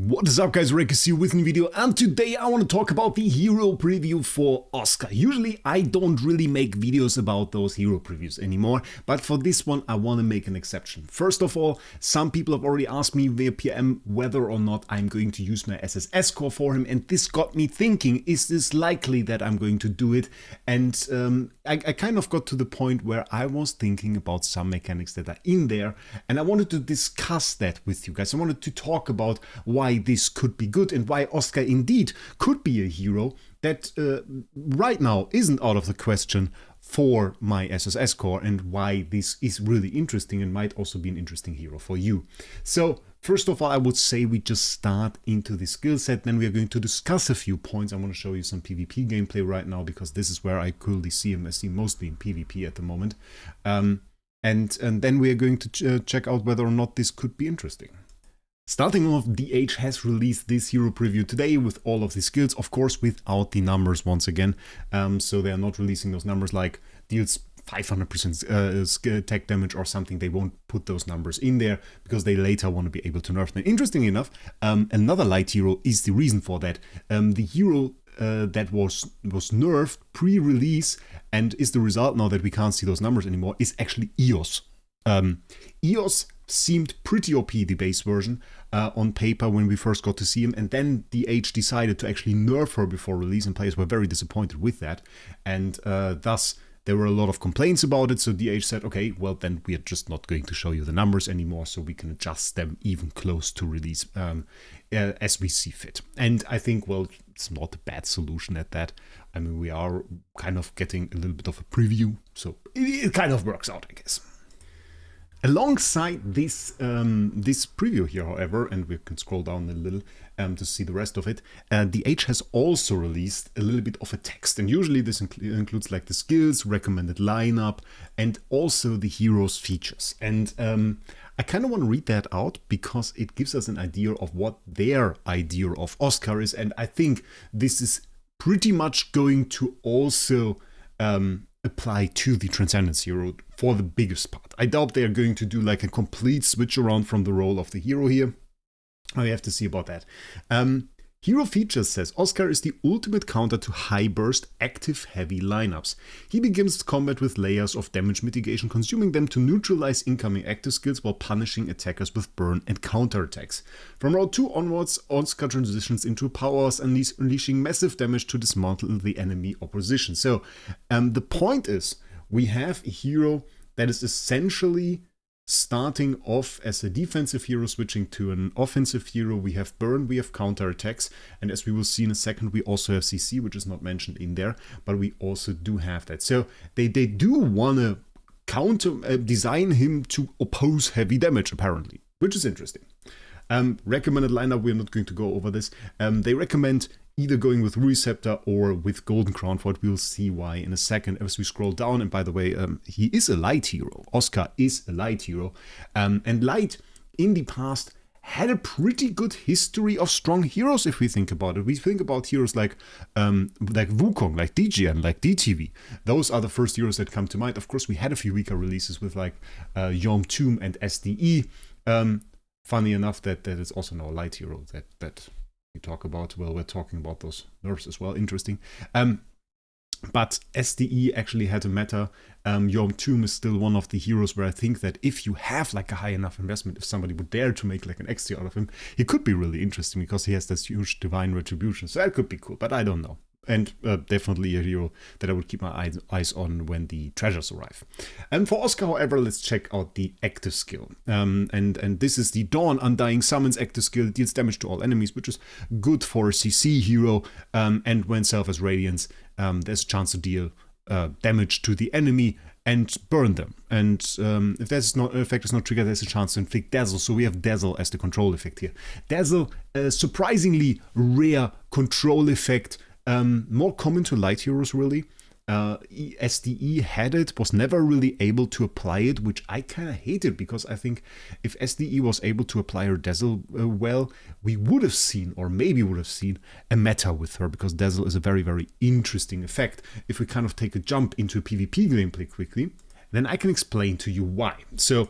What is up guys, Wraec is here with a new video, and today I want to talk about the hero preview for Oscar. Usually I don't really make videos about those hero previews anymore, but for this one I want to make an exception. First of all, some people have already asked me via PM whether or not I'm going to use my SSS core for him, and this got me thinking, is this likely that I'm going to do it? And I kind of got to the point where I was thinking about some mechanics that are in there, and I wanted to discuss that with you guys. I wanted to talk about why this could be good and why Oscar indeed could be a hero that right now isn't out of the question for my SSS core, and why this is really interesting and might also be an interesting hero for you. So first of all, I would say we just start into the skill set, then we are going to discuss a few points. I want to show you some PvP gameplay right now because this is where I currently see him. I see mostly in PvP at the moment. And then we are going to check out whether or not this could be interesting. Starting off, DH has released this hero preview today with all of the skills, of course without the numbers once again. So they are not releasing those numbers like deals 500% attack damage or something. They won't put those numbers in there because they later want to be able to nerf them. Interestingly enough, another light hero is the reason for that. The hero that was nerfed pre-release and is the result now that we can't see those numbers anymore is actually EOS. EOS seemed pretty OP, the base version, on paper when we first got to see him, and then DH decided to actually nerf her before release, and players were very disappointed with that, and thus there were a lot of complaints about it. So DH said, okay, well then we are just not going to show you the numbers anymore, so we can adjust them even close to release as we see fit. And I think, well, it's not a bad solution at that. I mean, we are kind of getting a little bit of a preview, so it kind of works out, I guess. Alongside this this preview here, however, and we can scroll down a little to see the rest of it, DH has also released a little bit of a text, and usually this includes like the skills, recommended lineup, and also the hero's features. And I kind of want to read that out because it gives us an idea of what their idea of Oscar is, and I think this is pretty much going to also apply to the Transcendence hero for the biggest part. I doubt they are going to do like a complete switch around from the role of the hero here. We have to see about that. Hero Features says Oscar is the ultimate counter to high burst active heavy lineups. He begins combat with layers of damage mitigation, consuming them to neutralize incoming active skills while punishing attackers with burn and counter attacks. From round 2 onwards, Oscar transitions into powers, unleashing massive damage to dismantle the enemy opposition. So the point is, we have a hero that is essentially starting off as a defensive hero, switching to an offensive hero. We have burn, we have counter attacks, and as we will see in a second, we also have CC, which is not mentioned in there, but we also do have that. So they do want to counter design him to oppose heavy damage, apparently, which is interesting. Recommended lineup, we're not going to go over this. They recommend either going with Receptor or with Golden Crown for it. We'll see why in a second as we scroll down. And by the way, he is a light hero. Oscar is a light hero. And light in the past had a pretty good history of strong heroes if we think about it. We think about heroes like Wukong, like DGN, like DTV. Those are the first heroes that come to mind. Of course, we had a few weaker releases with like Yom Tomb and SDE. Funny enough that is also now a light hero that we talk about. Well, we're talking about those nerfs as well. Interesting. But SDE actually had a meta. Yom Tomb is still one of the heroes where I think that if you have like a high enough investment, if somebody would dare to make like an XT out of him, he could be really interesting because he has this huge divine retribution. So that could be cool, but I don't know. And definitely a hero that I would keep my eyes on when the treasures arrive. And for Oscar, however, let's check out the active skill. And this is the Dawn Undying Summons active skill. It deals damage to all enemies, which is good for a CC hero. And when self as Radiance, there's a chance to deal damage to the enemy and burn them. And if this effect is not triggered, there's a chance to inflict Dazzle. So we have Dazzle as the control effect here. Dazzle, surprisingly rare control effect. More common to light heroes, really. SDE had it, was never really able to apply it, which I kind of hated, because I think if SDE was able to apply her Dazzle well, we would have seen, or maybe would have seen, a meta with her, because Dazzle is a very, very interesting effect. If we kind of take a jump into PvP gameplay quickly, then I can explain to you why. So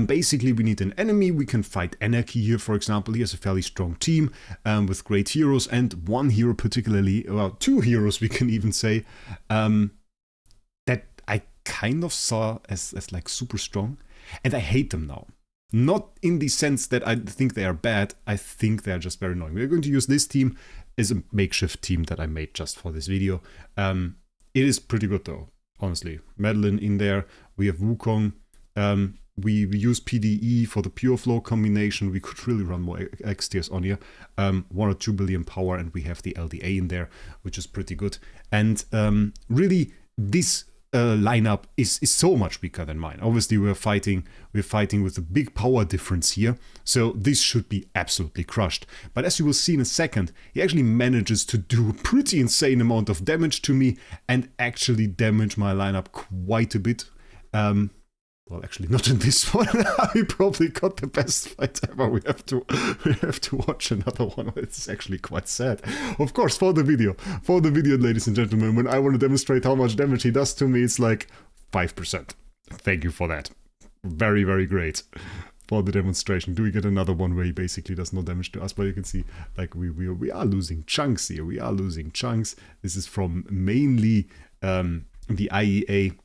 basically we need an enemy. We can fight Anarchy here, for example. He has a fairly strong team with great heroes, and one hero particularly, well, two heroes we can even say, that I kind of saw as like super strong, and I hate them now. Not in the sense that I think they are bad, I think they are just very annoying. We're going to use this team as a makeshift team that I made just for this video. It is pretty good though, honestly. Madeline in there, we have Wukong, we use PDE for the pure flow combination. We could really run more X tiers on here. 1 or 2 billion power, and we have the LDA in there, which is pretty good. And really, this lineup is so much weaker than mine. Obviously, we're fighting with a big power difference here, so this should be absolutely crushed. But as you will see in a second, he actually manages to do a pretty insane amount of damage to me and actually damage my lineup quite a bit. Well, actually, not in this one. We probably got the best fight ever. We have to watch another one. It's actually quite sad. Of course, for the video, ladies and gentlemen, when I want to demonstrate how much damage he does to me, it's like 5%. Thank you for that. Very, very great for the demonstration. Do we get another one where he basically does no damage to us? But you can see, like, we are losing chunks here. We are losing chunks. This is from mainly the IEA.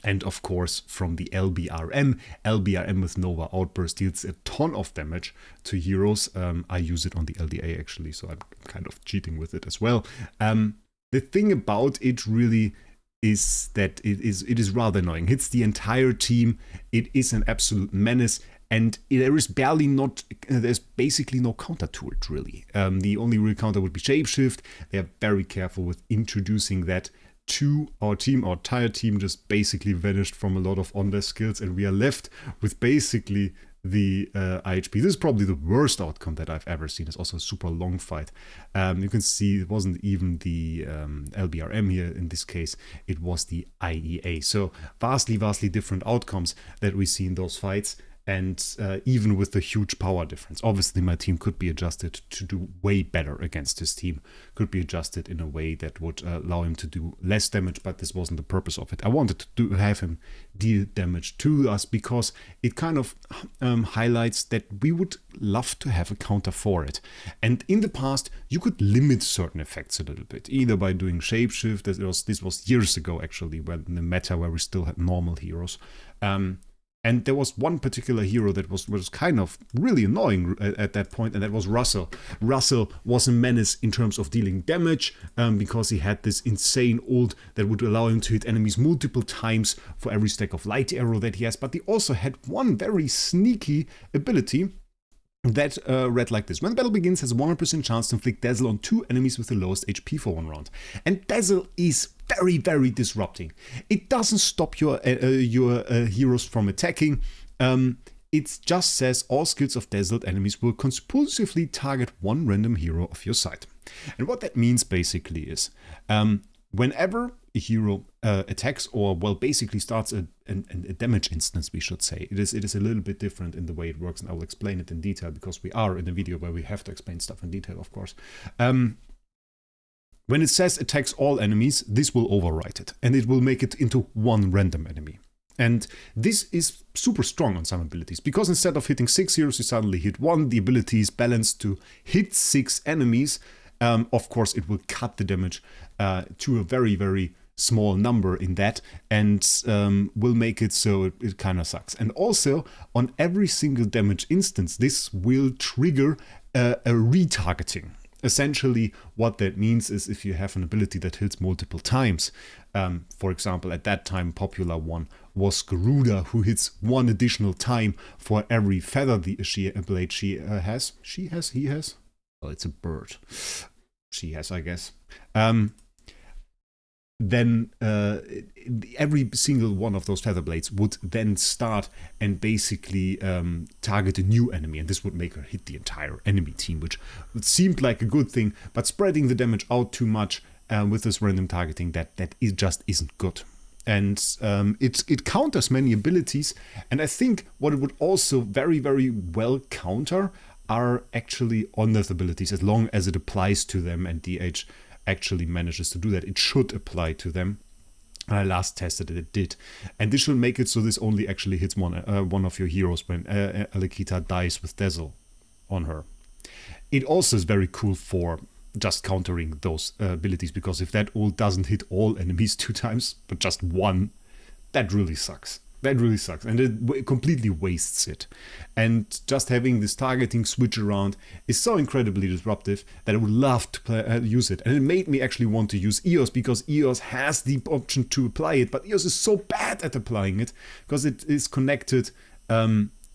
And of course from the LBRM. LBRM with Nova Outburst deals a ton of damage to heroes. I use it on the LDA actually, so I'm kind of cheating with it as well. The thing about it really is that it is rather annoying. Hits the entire team. It is an absolute menace. And there's basically no counter to it really. The only real counter would be Shapeshift. They are very careful with introducing that to our team. Our entire team just basically vanished from a lot of on-desk skills, and we are left with basically the IHP. This is probably the worst outcome that I've ever seen. It's also a super long fight. You can see it wasn't even the LBRM here in this case, it was the IEA. So vastly different outcomes that we see in those fights. And even with the huge power difference, obviously my team could be adjusted to do way better against his team. Could be adjusted in a way that would allow him to do less damage, but this wasn't the purpose of it. I wanted to have him deal damage to us because it kind of highlights that we would love to have a counter for it. And in the past, you could limit certain effects a little bit, either by doing Shapeshift. This was years ago actually, when in the meta where we still had normal heroes. And there was one particular hero that was kind of really annoying at that point, and that was Russell. Russell was a menace in terms of dealing damage because he had this insane ult that would allow him to hit enemies multiple times for every stack of light arrow that he has. But he also had one very sneaky ability that read like this. When the battle begins, has a 100% chance to inflict Dazzle on 2 enemies with the lowest HP for 1 round. And Dazzle is very disrupting. It doesn't stop your heroes from attacking. It just says all skills of dazzled enemies will compulsively target 1 random hero of your side. And what that means basically is whenever a hero attacks, or well, basically starts a damage instance, we should say. It is a little bit different in the way it works, and I will explain it in detail because we are in a video where we have to explain stuff in detail, of course. When it says attacks all enemies, this will overwrite it, and it will make it into 1 random enemy. And this is super strong on some abilities, because instead of hitting 6 heroes, you suddenly hit 1. The ability is balanced to hit 6 enemies. Of course, it will cut the damage to a very small number in that, and will make it so it kind of sucks. And also, on every single damage instance, this will trigger a retargeting. Essentially, what that means is if you have an ability that hits multiple times, for example, at that time, popular one was Garuda, who hits 1 additional time for every feather blade she has. He has? Well, it's a bird. She has, I guess. Then every single one of those feather blades would then start and basically target a new enemy, and this would make her hit the entire enemy team, which seemed like a good thing, but spreading the damage out too much with this random targeting, that just isn't good. And it counters many abilities, and I think what it would also very well counter are actually on-death abilities, as long as it applies to them, and DH actually manages to do that. It should apply to them. last tested it did. And this should make it so this only actually hits one of your heroes when Alekita dies with Dazzle on her. It also is very cool for just countering those abilities, because if that ult doesn't hit all enemies 2 times, but just 1, that really sucks. That really sucks, and it completely wastes it. And just having this targeting switch around is so incredibly disruptive that I would love to use it. And it made me actually want to use EOS, because EOS has the option to apply it, but EOS is so bad at applying it, because it is connected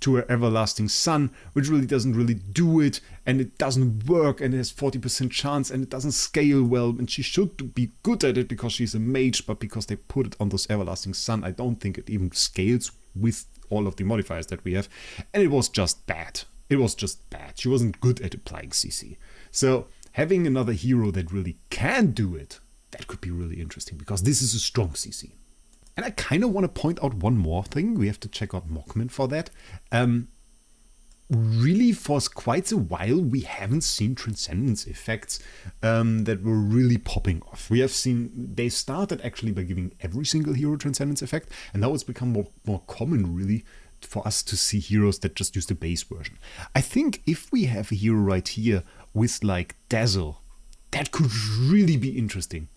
to her everlasting sun, which really doesn't really do it, and it doesn't work, and it has 40% chance, and it doesn't scale well, and she should be good at it because she's a mage, but because they put it on those everlasting sun, I don't think it even scales with all of the modifiers that we have, and it was just bad. It was just bad. She wasn't good at applying CC. So having another hero that really can do it, that could be really interesting, because this is a strong CC. And I kind of want to point out one more thing. We have to check out Mockman for that. Really, for quite a while, we haven't seen Transcendence effects that were really popping off. We have seen, they started actually by giving every single hero Transcendence effect, and now it's become more common, really, for us to see heroes that just use the base version. I think if we have a hero right here with, like, Dazzle, that could really be interesting,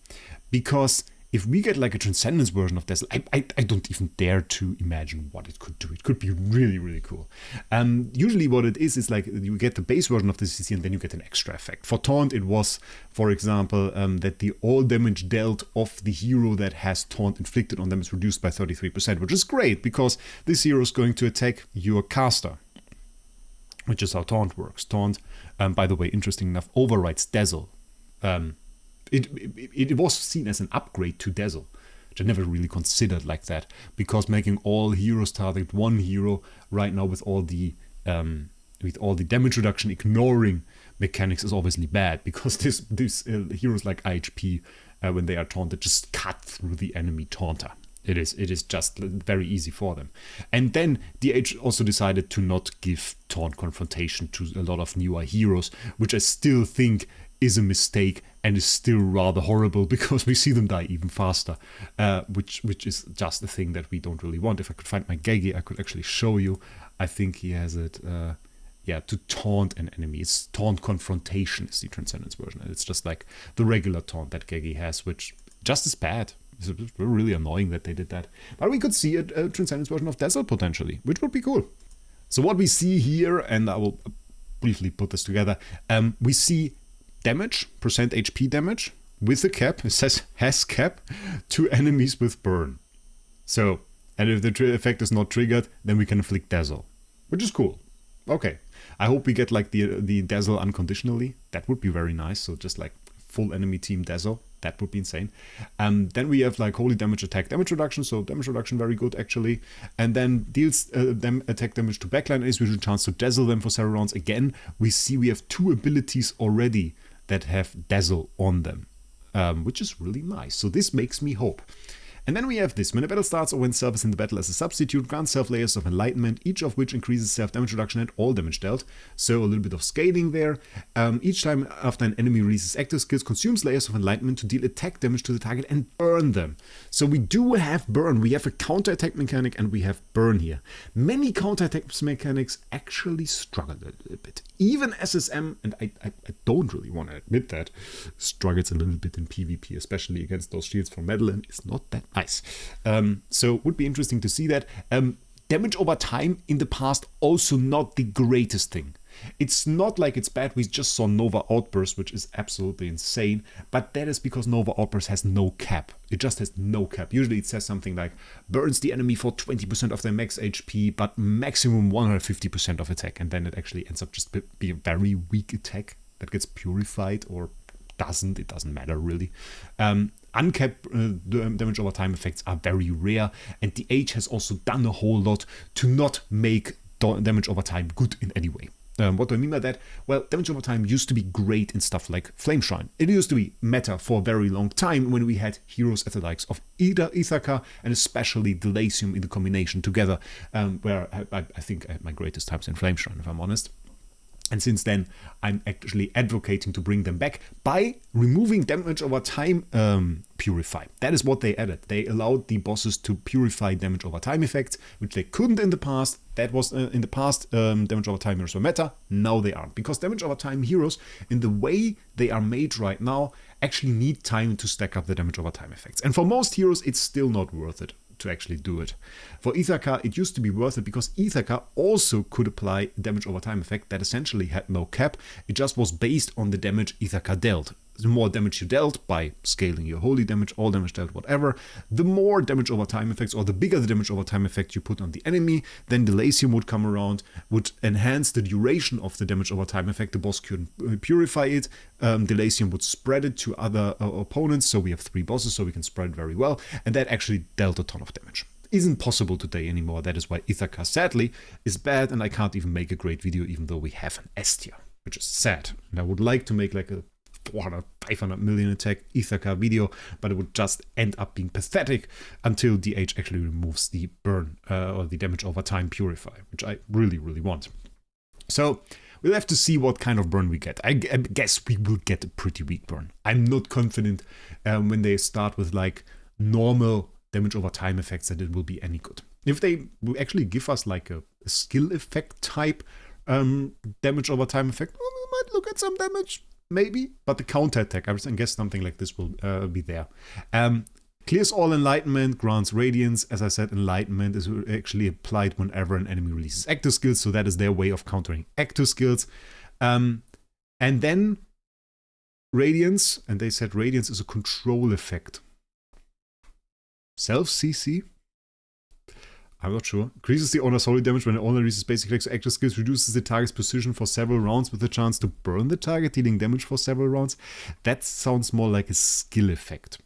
because if we get like a Transcendence version of Dazzle, I don't even dare to imagine what it could do. It could be really, really cool. Usually what it is like you get the base version of the CC and then you get an extra effect. For Taunt, it was, for example, that the all damage dealt of the hero that has Taunt inflicted on them is reduced by 33%, which is great, because this hero is going to attack your caster, which is how Taunt works. Taunt, by the way, interesting enough, overrides Dazzle. It was seen as an upgrade to Dazzle, which I never really considered like that, because making all heroes target one hero right now with all the damage reduction ignoring mechanics is obviously bad, because these heroes like IHP, when they are taunted, just cut through the enemy taunter. It is just very easy for them. And then DH also decided to not give taunt confrontation to a lot of newer heroes, which I still think is a mistake and is still rather horrible, because we see them die even faster, which is just a thing that we don't really want. If I could find my Gege, I could actually show you. I think he has it, to taunt an enemy. It's taunt confrontation is the Transcendence version, and it's just like the regular taunt that Gege has, which just is bad. It's really annoying that they did that. But we could see a Transcendence version of Dazzle potentially, which would be cool. So what we see here, and I will briefly put this together, we see damage, percent HP damage, with a cap, it says has cap, to enemies with burn. So, and if the effect is not triggered, then we can inflict Dazzle, which is cool. Okay, I hope we get like the Dazzle unconditionally. That would be very nice, so just like full enemy team Dazzle, that would be insane. Then we have like holy damage attack damage reduction, so damage reduction very good actually. And then deals them attack damage to backline enemies with a chance to dazzle them for several rounds. Again, we see we have 2 abilities already that have Dazzle on them, which is really nice. So this makes me hope. And then we have this. When a battle starts or when self is in the battle as a substitute, grant self layers of enlightenment, each of which increases self damage reduction and all damage dealt. So a little bit of scaling there. Each time after an enemy releases active skills, consumes layers of enlightenment to deal attack damage to the target and burn them. So we do have burn. We have a counter attack mechanic and we have burn here. Many counter attack mechanics actually struggle a little bit. Even SSM, and I don't really want to admit that, struggles a little bit in PvP, especially against those shields from Madeline. It's not that nice. So it would be interesting to see that. Damage over time in the past also not the greatest thing. It's not like it's bad. We just saw Nova Outburst, which is absolutely insane, but that is because Nova Outburst has no cap. It just has no cap. Usually it says something like burns the enemy for 20% of their max HP, but maximum 150% of attack, and then it actually ends up just being a very weak attack that gets purified or doesn't. It doesn't matter really. Uncapped damage over time effects are very rare, and the Age has also done a whole lot to not make damage over time good in any way. What do I mean by that? Well, damage over time used to be great in stuff like Flame Shrine. It used to be meta for a very long time when we had heroes at the likes of Ithaka and especially Delacium in the combination together, where I think I had my greatest times in Flame Shrine, if I'm honest. And since then, I'm actually advocating to bring them back by removing damage over time purify. That is what they added. They allowed the bosses to purify damage over time effects, which they couldn't in the past. That was in the past, damage over time heroes were meta. Now they aren't. Because damage over time heroes, in the way they are made right now, actually need time to stack up the damage over time effects. And for most heroes, it's still not worth it to actually do it. For Ithaka, it used to be worth it because Ithaka also could apply a damage over time effect that essentially had no cap. It just was based on the damage Ithaka dealt. The more damage you dealt by scaling your holy damage, all damage dealt, whatever, the more damage over time effects, or the bigger the damage over time effect you put on the enemy, then Delacium would come around, would enhance the duration of the damage over time effect. The boss couldn't purify it. Delacium would spread it to other opponents, so we have 3 bosses, so we can spread it very well, and that actually dealt a ton of damage. Isn't possible today anymore. That is why Ithaka, sadly, is bad, and I can't even make a great video even though we have an S tier, which is sad. And I would like to make like a 400, 500 million attack Ithaka video, but it would just end up being pathetic until DH actually removes the burn or the damage over time purify, which I really, really want. So we'll have to see what kind of burn we get. I guess we will get a pretty weak burn. I'm not confident when they start with like normal damage over time effects that it will be any good. If they will actually give us like a skill effect type damage over time effect, well, we might look at some damage. Maybe, but the counter attack, I guess something like this will be there. Clears all enlightenment, grants radiance. As I said, enlightenment is actually applied whenever an enemy releases active skills, so that is their way of countering active skills. And then radiance, and they said radiance is a control effect. Self CC? I'm not sure. Increases the owner's holy damage when the owner releases basic attacks or active skills, reduces the target's precision for several rounds with the chance to burn the target, dealing damage for several rounds. That sounds more like a skill effect,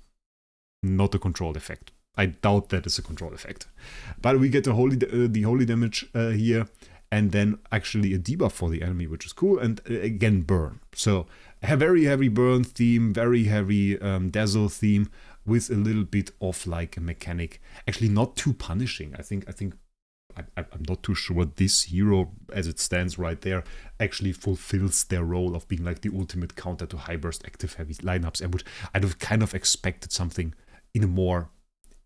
not a control effect. I doubt that is a control effect. But we get the holy damage here, and then actually a debuff for the enemy, which is cool, and again burn. So a very heavy burn theme, very heavy Dazzle theme, with a little bit of like a mechanic. Actually not too punishing. I'm not too sure this hero, as it stands right there, actually fulfills their role of being like the ultimate counter to high burst active heavy lineups. I'd have kind of expected something in a more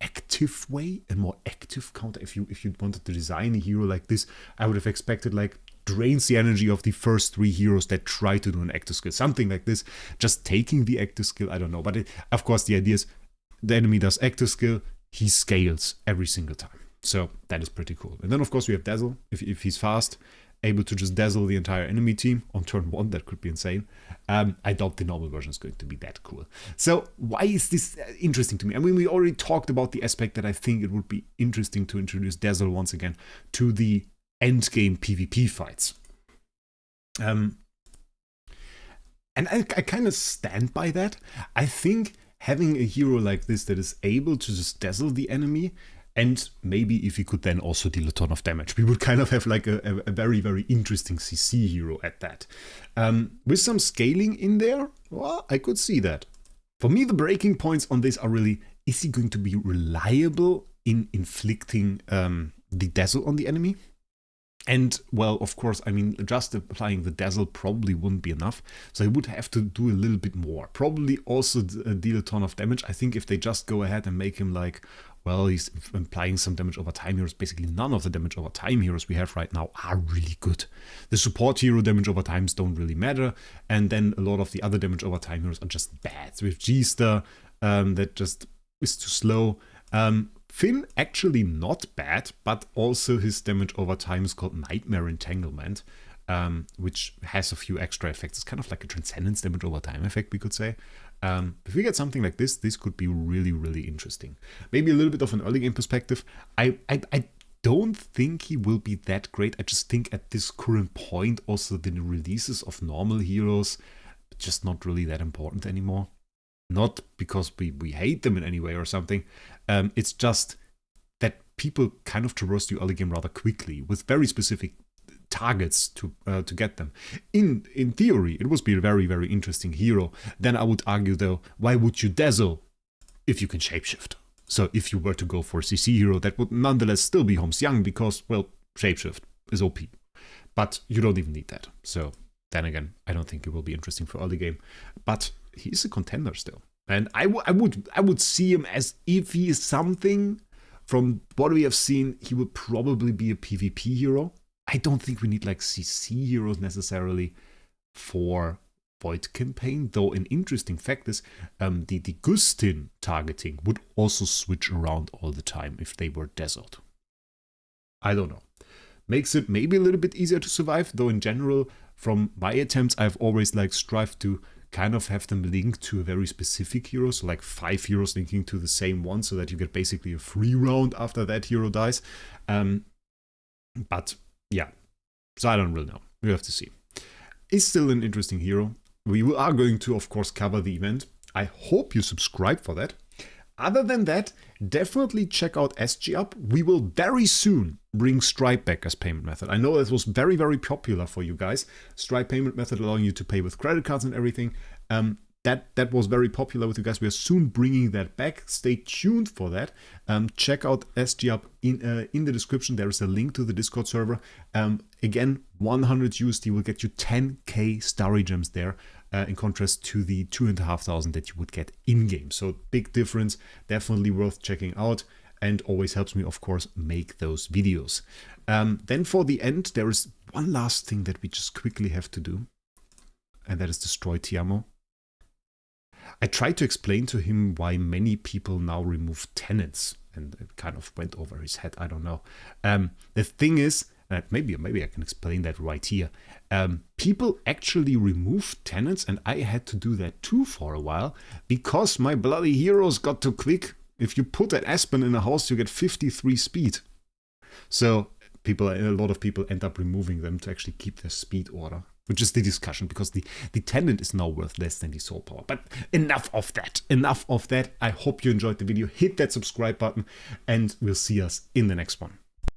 active way, a more active counter. If you wanted to design a hero like this, I would have expected like drains the energy of the first 3 heroes that try to do an active skill. Something like this. Just taking the active skill, I don't know. But of course the idea is the enemy does active skill, he scales every single time. So that is pretty cool. And then of course we have Dazzle. If he's fast, able to just dazzle the entire enemy team on turn 1, that could be insane. I doubt the normal version is going to be that cool. So why is this interesting to me? I mean, we already talked about the aspect that I think it would be interesting to introduce Dazzle once again to the endgame PvP fights. And I kind of stand by that. I think having a hero like this that is able to just dazzle the enemy, and maybe if he could then also deal a ton of damage, we would kind of have like a very, very interesting CC hero at that. With some scaling in there, well, I could see that. For me, the breaking points on this are really, is he going to be reliable in inflicting the dazzle on the enemy? And, well, of course, I mean, just applying the Dazzle probably wouldn't be enough. So I would have to do a little bit more. Probably also deal a ton of damage. I think if they just go ahead and make him like, well, he's applying some damage over time heroes. Basically, none of the damage over time heroes we have right now are really good. The support hero damage over times don't really matter. And then a lot of the other damage over time heroes are just bad. So we have G-Star, that just is too slow. Finn, actually not bad, but also his damage over time is called Nightmare Entanglement, which has a few extra effects. It's kind of like a Transcendence damage over time effect, we could say. If we get something like this, this could be really, really interesting. Maybe a little bit of an early game perspective. I don't think he will be that great. I just think at this current point, also the releases of normal heroes, just not really that important anymore. Not because we hate them in any way or something. It's just that people kind of traverse the early game rather quickly with very specific targets to get them. In theory, it would be a very, very interesting hero. Then I would argue, though, why would you dazzle if you can shapeshift? So if you were to go for a CC hero, that would nonetheless still be Holmes Young because, well, shapeshift is OP. But you don't even need that. So Then again, I don't think it will be interesting for early game, but he's a contender still. And I would see him as, if he is something, from what we have seen, he would probably be a PvP hero. I don't think we need like CC heroes necessarily for Void campaign, though an interesting fact is the Gustin targeting would also switch around all the time if they were dazzled. I don't know. Makes it maybe a little bit easier to survive, though in general, from my attempts, I've always like strived to kind of have them linked to a very specific hero, so like 5 heroes linking to the same one, so that you get basically a free round after that hero dies. But yeah, so I don't really know. We have to see. It's still an interesting hero. We are going to, of course, cover the event. I hope you subscribe for that. Other than that, definitely check out SG-Up. We will very soon bring Stripe back as payment method. I know that was very, very popular for you guys. Stripe payment method allowing you to pay with credit cards and everything. That was very popular with you guys. We are soon bringing that back. Stay tuned for that. Check out SG-Up in the description. There is a link to the Discord server. Again, 100 USD will get you 10k starry gems there, in contrast to the 2,500 that you would get in-game. So big difference, definitely worth checking out, and always helps me, of course, make those videos. Then for the end, there is one last thing that we just quickly have to do, and that is destroy Tiamo. I tried to explain to him why many people now remove tenants, and it kind of went over his head. I don't know. The thing is, maybe I can explain that right here. People actually remove tenants, and I had to do that too for a while, because my bloody heroes got too quick. If you put an Aspen in a house, you get 53 speed. So a lot of people end up removing them to actually keep their speed order, which is the discussion, because the tenant is now worth less than the soul power. But enough of that. Enough of that. I hope you enjoyed the video. Hit that subscribe button, and we'll see us in the next one.